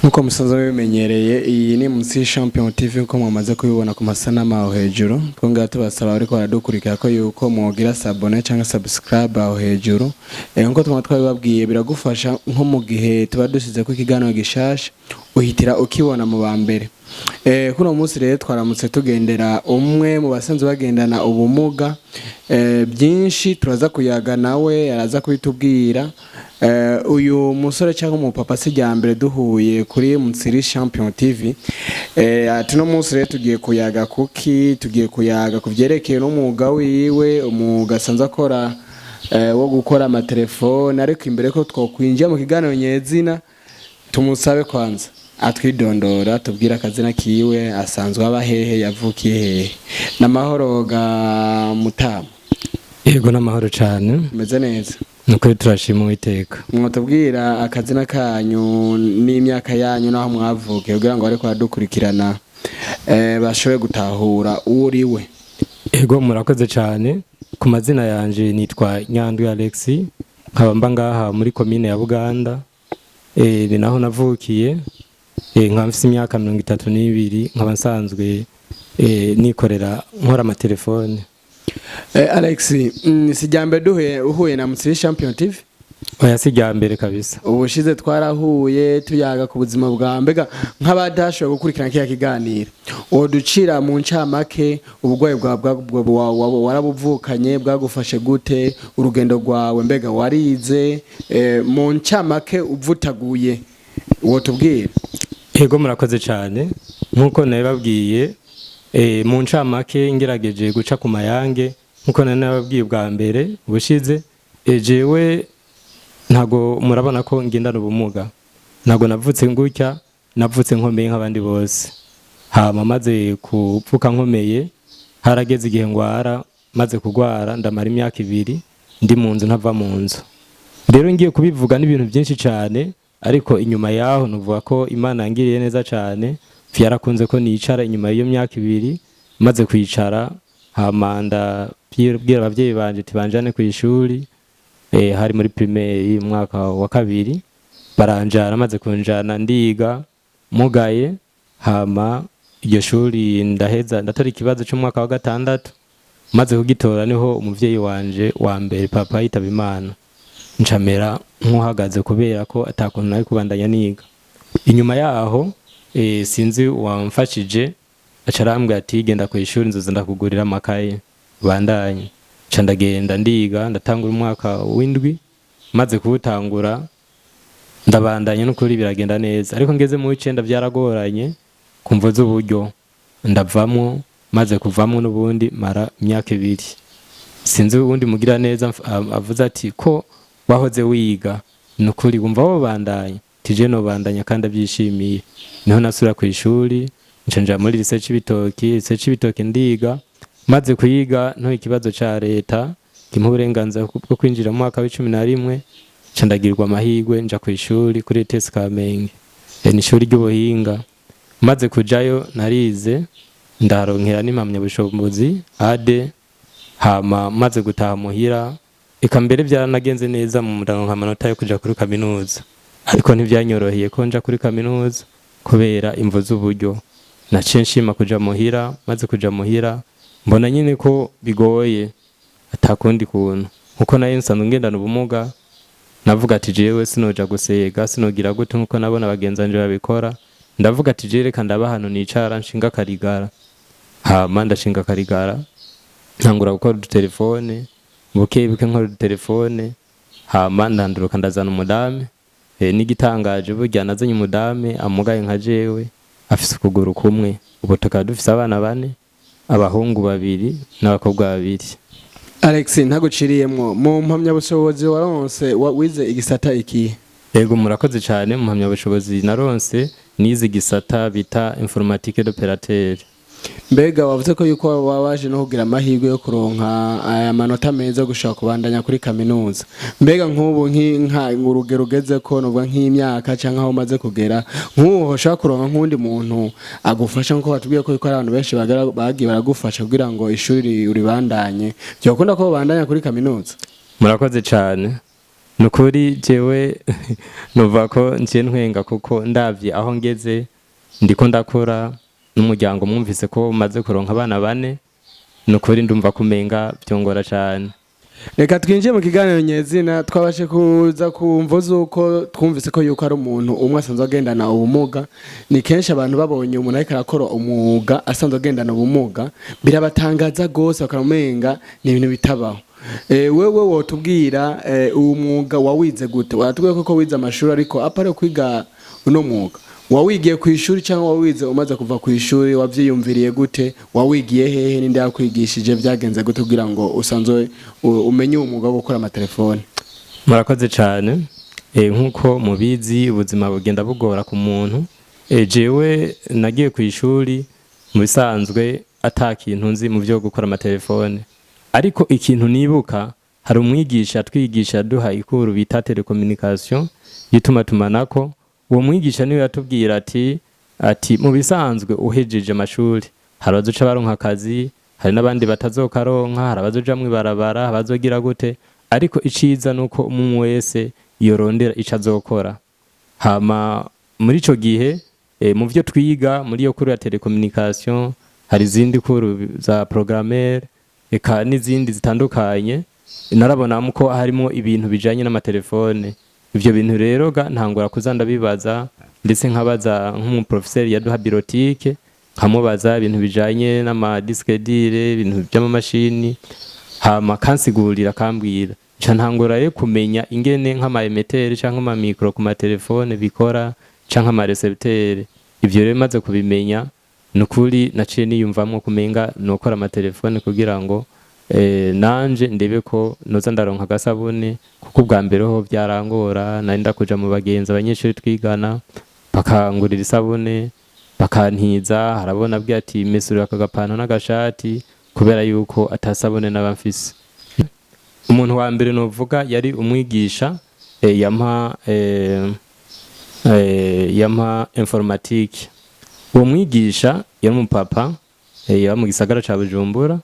Nkuko musanzwe bimenyereye iyi ni munsi Champion TV uko mwamaze kubibona ku masanamu aho hejuru twongera tubasaba ariko baradukurikira ko yuko mwogira sabone cyangwa subscribe aho hejuru nkuko twabibabwiye biragufasha nko mu gihe tuba dusize ko ikiganiro gishasha uhitira ukibona mu bambere kuno munsi rero twaramutse tugendera umwe mu basanzwe bagendana ubumuga byinshi turaza kuyaga nawe yaraza kubitubwira uyu musore cyangwa umupapa sijyambere duhuye kuri Mutsiri Champion TV tuno munsi rero tugiye kuyaga tugiye kuyaga kuvyerekeye n'umwuga wiwe umwuga sanza akora wo gukora amaterefone ariko imbere ko twokwinjira mu kiganiro nyezina tumusabe kwanza atwidondora tubwira akazina kiwe asanzwe aba hehe yavukiye hehe n'amahoro ga Mutama. Yego n'amahoro cyane meze neza nuko turashima Uwiteka. Mwotubwira akazina kanyu n'imyaka yanyu naho mwavuke kugira ngo ariko adukurikirana bashobe gutahura uriwe. Yego murakoze cyane ku mazina yanje nitwa Nyandwi Alex nkaba ngaha muri commune ya Buganda ni naho navukiye nkaba mfite imyaka 32 nkaba nsanzwe nikorera nkora amaterefone. Alex sijyambere uhuye na Mutsiri Champion TV? Oya sijyambere kabisa. Ubushize twarahuye tuyaga ku buzima bwa mbega nk'abadashoboye gukurikirana kiya kiganiro oducira mu ncamake ubugwaye bwa warabuvukanye bwagufashe gute urugendo rwawe mbega warize mu ncamake uvutaguye wotubwira. Yego murakoze cyane nkuko nababwiye mu ncamake ngerageje guca ku mayange nkuko nababwiye bwa mbere bushize jewe ntago murabona ko ngendana ubumuga ntago navutse ngutya navutse nkomeye nk'abandi bose hama maze kupfuka nkomeye harageze igihe ngwara maze kugwara ndamara imyaka 2 ndi mu nzu ntava mu nzu rero ngiye kubivuga n'ibintu byinshi cyane ariko inyuma yaho nuvuga ko Imana yangiriye neza cyane yarakunze ko nicara inyuma y'iyo myaka 2 maze kwicara hamanda bwira abavyeyi banje tibanjane ku ishuri hari muri primaire mwaka wa 2 baranjana maze kunjana ndiga mugaye hama iryo shuri ndaheza ndatora ikibazo cy'umwaka wa 6 maze kugitora niho umuvyeyi wanje wa mbere papa yitaba Imana ncamera nkuhagaze kubera ko atakuntu nari kubandanya niga inyuma yaho sinzi wamfashije acarambwe ati genda ku ishuri nzoza ndakugurira amakaye bandanye candagenda ndiga ndatangura umwaka w'indwi maze kuwutangura ndabandanye no kuri biragenda neza ariko ngeze mu 9 byaragoranye kumva z'uburyo ndavamo maze kuvamo n'ubundi mara imyaka 2 sinzi ubundi mugira neza avuze ati ko wahoze wiga nukuri wumva wo bandanye tije no bandanya kandi abyishimiye niho nasura ku ishuri ncenja muri research bitoki ndiga maze kuyiga no ikibazo ca leta kimwe uburenganzira bwo kwinjira mu mwaka wa 11 candagirwa amahigwe nja ku ishuri kuri TS Kamenge ni ishuri ry'ubuhinga maze kujayo narize ndaronkera n'impamya bushobozi ade hama maze gutaha muhira eka mbere byaranagenze neza mu murango amanota yo kuja kuri kaminuza ariko ntivyanyoroheye ko nja kuri kaminuza kubera imvo z'uburyo naciye nshima kuja muhira maze kuja muhira mbona nyine ko bigoye atakundi kuntu nkuko nayo nsanzwe ngendana ubumuga navuga ati jewe sinoja gusega sinogira gute nkuko nabona bagenzanje babikora ndavuga ati je reka ndaba hano nicara nshinga karigara hama ndashinga karigara ntangura gukora udutelefone buke nkora udutelefone hama ndanduruka ndazana umudame n'igitangaje burya nazanye umudame amugaye nka jewe afise ukuguru kumwe ubu tukaba dufise abana 4 abahungu 2 n'abakobwa 2. Alex ntaguciriyemwo mu mpamya bushobozi waronse wize igisata iki? Yego murakoze cyane mu mpamya bushobozi naronse nize igisata bita informatique d'opérateur. Mbega wavuze ko yuko wabaje no kugira amahirwe yo kuronka aya manota meza gushaka kubandanya kuri kaminuza. Mbega nk'ubu urugero ugeze ko novuga nk'imyaka cyangwa aho umaze kugera nk'uwo hoshaka kuronka nk'undi muntu agufasha nko batubwiye ko ari abantu benshi bagiye baragufasha kugira ngo ishuri uribandanye byakunda ko bandanya kuri kaminuza. Murakoze cyane nukuri jewe nuva ko nje ntwenga kuko ndavye aho ngeze ndiko ndakora n'umuryango mwumvise ko maze kuronka abana 4 nukuri ndumva kumenga byongora cyane. Reka twinjiye mu kiganiro nyezina twabashe kuza kumvo zuko twumvise ko yuko ari umuntu umwe asanzwe agendana ubumuga. Ni kenshi abantu babonye umuntu ariko arakora umwuga asanzwe agendana ubumuga birabatangaza gose bakamumenga ni ibintu bitabaho. Wewe wotubwira uwo mwuga wawize gute? Waratubwiye ko wize amashuri ariko apare kwiga uno mwuga wawigiye ku ishuri cyangwa wawize umaze kuva ku ishuri wavyiyumviriye gute? Wawigiye hehe ninde yakwigishije byagenze gute kugira ngo usanzwe umenye umwuga wo gukora amaterefone? Murakoze cyane. Nkuko mubizi ubuzima bugenda bugora ku muntu. Jewe nagiye ku ishuri mu bisanzwe atakintu nzi mu byo gukora amaterefone, ariko ikintu nibuka hari umwigisha twigisha duha ikuru bita telecommunication yitumatumana. Uwo mwigisha niwe yatubwira ati mu bisanzwe uhejeje amashuri hari abazoca baronka akazi, hari nabandi batazokaronka, hari abazoja mu barabara, abazogira gute, ariko iciza nuko umwe wese yorondera ico azokora. Hama muri ico gihe mu byo twiga muri yo kuru ya telecommunication hari izindi kuru za programmer eka n'izindi zitandukanye, narabona ko harimo ibintu bijanye n'amaterefone. Ivyo bintu rero ntangura kuzanda bibaza, ndetse nkabaza nk'umuprofesseur yaduha biotike nkamubaza ibintu bijanye n'ama disque dire, ibintu by'amamashini, hama kansigurira kambwira nca ntangura rero kumenya ingene nk'ama emeteri canke ama micro ku matelefone bikora canke ama recepteur. Ivyo rero maze kubimenya nukuri naciye niyumvamwo kumenga nokora amatelefone kugira ngo nanje ndebe ko noza ndaronka agasabune, kuko ubwa mbere ho byarangora narinda kuja mu bagenzi abanyeshuri twigana bakangurira isabune bakantiza, harabona bwi ati mesurira akagapano n'agashati kubera yuko atasabune n'abamfise. Umuntu wa mbere novuga yari umwigisha yampa informatique. Uwo mwigisha yari umupapa yaba mu gisagara ca Bujumbura,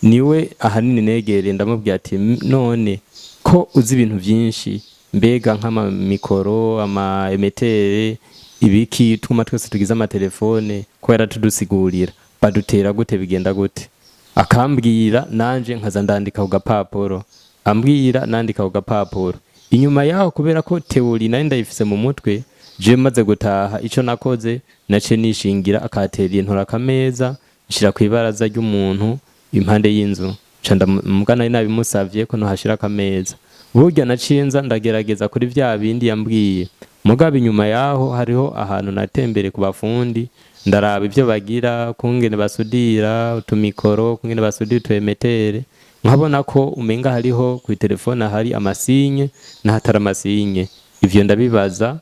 niwe ahanini negere ndamubwira ati none ko uzi ibintu byinshi, mbega nk'ama mikoro, ama emetere, ibiki twuma twese tugize amatelefone ko yaratudusigurira badutera gute bigenda gute. Akambwira nanje nkaza ndandika ku gapapuro, ambwira nandika ku gapapuro. Inyuma yaho kubera ko teori nari ndayifise mu mutwe, je maze gutaha ico nakoze nace nishingira akateriye ntora kameza nshira ku ibaraza ry'umuntu impande y'inzu, canda mugana nabimusavye ko no hashira kameza. Burya nacinza ndagerageza kuri vya bindi yambwiye, mugabe inyuma yaho hariho ahantu natembere ku bafundi ndaraba ivyo bagira, kungene basudira utumikoro, kungene basudira utuemetere, nkabona ko umenga hariho ku telefone hari amasinye nahatara amasinye. Ivyo ndabibaza,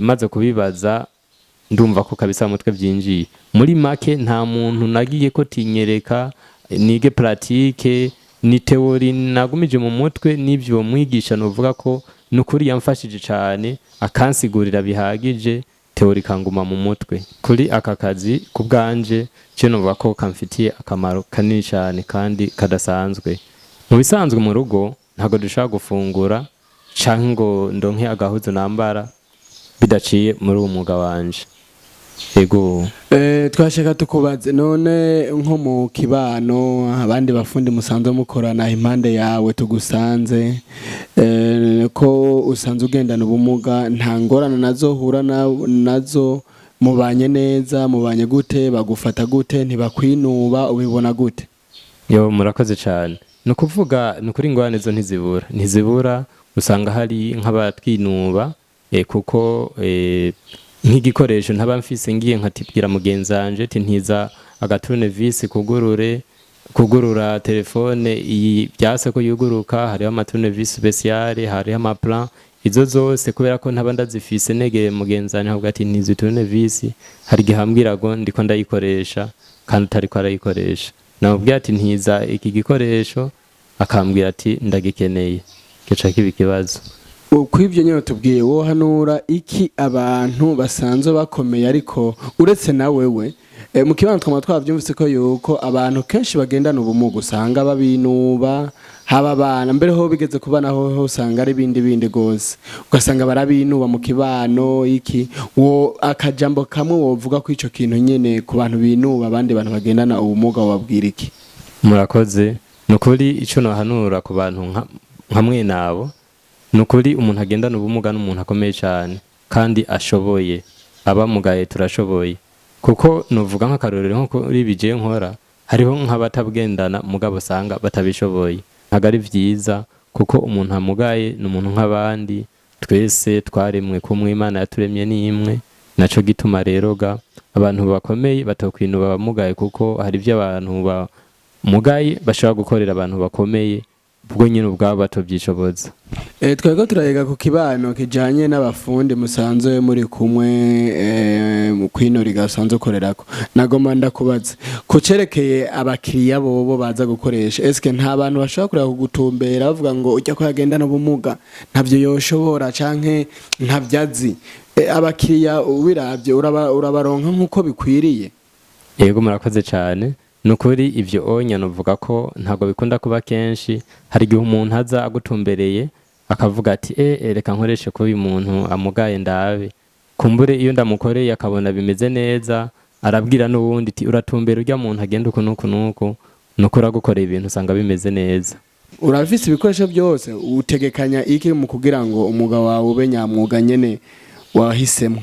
maze kubibaza ndumva ko kabisa mutwe byinjiye. Muri make nta muntu nagiye ko tinyereka nige pratique ni teori nagumije mu mutwe, n'ivyo mwigisha novuga ko nukuri yamfashije cyane akansigurira bihagije, teori kanguma mu mutwe. Kuri aka kazi kubganje cyo novuga ko kamfitiye akamaro kanini cyane kandi kadasanzwe. Mu bisanzwe mu rugo ntago dushaka gufungura canke ngo ndonke agahuzo nambara bidaciye muri uwo mwuga wanje. Ego twashaka tukubaze none nko mu kibano abandi bafundi musanzwe mukorana impande yawe tugusanze ko usanzwe ugendana ubumuga, nta ngorane nazohura nazo? Mubanye neza, mubanye gute, bagufata gute, ntibakwinuba, ubibona gute? Yo murakoze cyane. Nukuvuga nukuri ingorane zo ntizibura, usanga hari nk'abatwinuba kuko nk'igikoresho ntaba mfise ngiye nkatibwira mugenzanje ati ntiza agaturnevis kugurura telefone iyi byase ko yuguruka, hariho amaturnevis special, hariho amaplan, izo zose kubera ko ntaba ndazifise negeye mugenzanje ahubwo ati ntizi turnevis, hari gihambwira ngo ndiko ndayikoresha kandi utari ko arayikoresha. Namubwira ati ntiza iki gikoresho, akambwira ati ndagikeneye, kica kiba ikibazo. Kw'ibyo nyine tubwiye wo hanura iki abantu basanzwe bakomeye ariko uretse na wewe mu kibano twama twavyumvise ko yuko abantu kenshi bagendana ubumuga usanga babinuba, haba abana mbere ho bigeze kubana ho usanga ari bindi gose ugasanga barabinuba mu kibano iki wo akajambo kamwe wovuga ko ico kintu nyene ku bantu binuba abandi bantu bagendana ubumuga wabwira iki? Murakoze. Nukuri ico nohanura ku bantu nkamwe nabo, nukuri umuntu agendana ubumuga n'umuntu akomeye cyane kandi ashoboye, abamugaye turashoboye, kuko novuga nk'akarorero nko kuri bije nkora hariho nk'abatabugendana mugabo sanga batabishoboye. Ntago ari vyiza kuko umuntu amugaye n'umuntu nk'abandi, twese twaremwe kumwe, Imana yaturemye ni imwe. Naco gituma rero ga abantu bakomeye batokwinuba abamugaye, kuko hari ivyo abantu bamugaye bashobora gukorera abantu bakomeye ubwo nyine ubwabo batovyishoboza. Twego turayega ku kibano kijanye n'abafundi musanzwe muri kumwe mu kwinori gasanzwe korerako. Nagomba ndakubaza kucerekeye abakiriya bobo baza gukoresha, eske nta bantu bashobora kureba kugutumbera bavuga ngo ujya ko yagendana ubumuga ntavyo yoshobora canke ntavyazi, abakiriya ubiravye urabaronka nkuko bikwiriye? Yego murakoze cyane. Nukuri ivyo onya novuga ko ntago bikunda kuba kenshi. Hari igihe umuntu aza agutumbereye akavuga ati reka nkoreshe ko uyu muntu amugaye ndabe, kumbure iyo ndamukoreye akabona bimeze neza arabwira n'uwundi ati uratumbera urya muntu agenda uku nuku nukura gukorera ibintu usanga bimeze neza. Urafise ibikoresho byose, utegekanya iki mu kugira ngo umwuga wawe ube nyamwuga nyene wahisemo?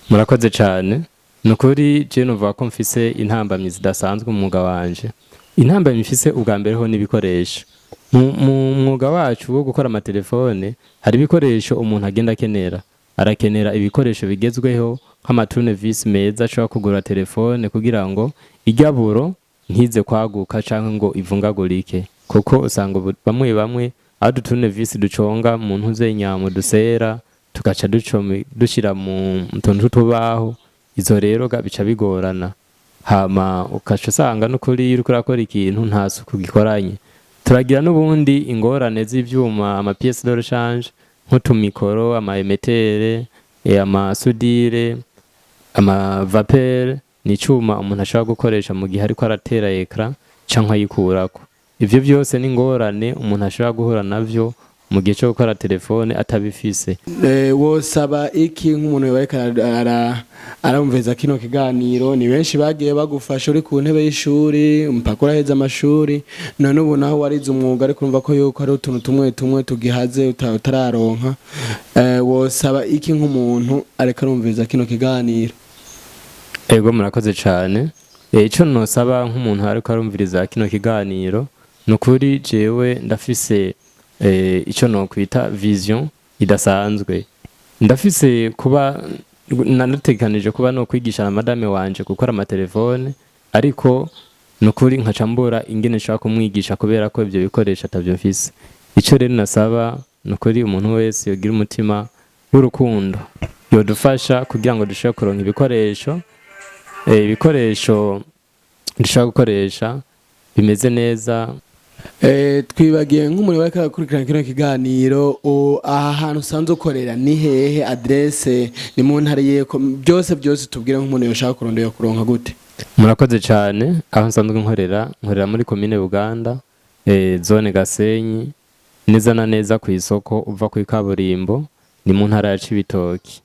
Murakoze cyane. Nukuri je novuga ko mfise intambamyi zidasanzwe mu mwuga wanje. Intambamyi mfise ubwa mbere ho n'ibikoresho. Mu mwuga wacu wo gukora amaterefone hari ibikoresho umuntu agenda akenera. Arakenera ibikoresho bigezweho nk'amaturnevis meza ashobora kugura telefone kugira ngo iryaburo ntize kwaguka canke ngo ivungagurike, kuko usanga bamwe aduturnevis duconga mu ntuze nyamo dusera tugaca dushira mu tuntu tubaho, izo rero bica bigorana. Hama ukaca usanga n'ukuri uriko urakora ikintu nta suku gikoranye. Turagira n'ubundi ingorane z'ivyuma, ama pièces de rechange nk'utumikoro, ama emetere, amasudire, ama vapeur, ni cuma umuntu ashobora gukoresha mu gihe ariko aratera ekra canke ayikurako. Ivyo byose ni ingorane umuntu ashobora guhura navyo mu gihe cyo gukora telefone atabifise. Wosaba iki nk'umuntu yareka aramveza kino kiganiro? Ni benshi bagiye bagufasha uri ku ntebe y'ishuri mpaka uraheza amashuri, none ubu naho warize umwuga ariko urumva ko yuko ari utuntu tumwe tugihaze utararonka. Wosaba iki nk'umuntu areka arumveza kino kiganiro? Ego murakoze cyane. Ico nosaba nk'umuntu ariko arumviriza kino kiganiro, nukuri jewe ndafise ico no kwita vision idasanzwe. Ndafise kuba nanatekanije kuba no kwigisha na madame wanje gukora amaterefone, ariko nukuri nkacambura ingene nshaka kumwigisha kubera ko ivyo bikoresha atavyo mfise. Ico rero nasaba nukuri umuntu wese yogira umutima w'urukundo yodufasha kugira ngo dushobore kuronka ibikoresho dushaka gukoresha bimeze neza. Twibagiye nk'umuntu wareka akurikirana kino kiganiro, aha hantu usanzwe ukorera ni hehe, adresse ni mu ntara yeko, byose tubwire nk'umuntu yoshaka kurondera kuronka gute? Murakoze cyane. Aho nsanzwe nkorera muri commune Buganda, zone Gasenyi, neza na neza ku isoko uva ku ikaburimbo, ni mu ntara ya Cibitoki.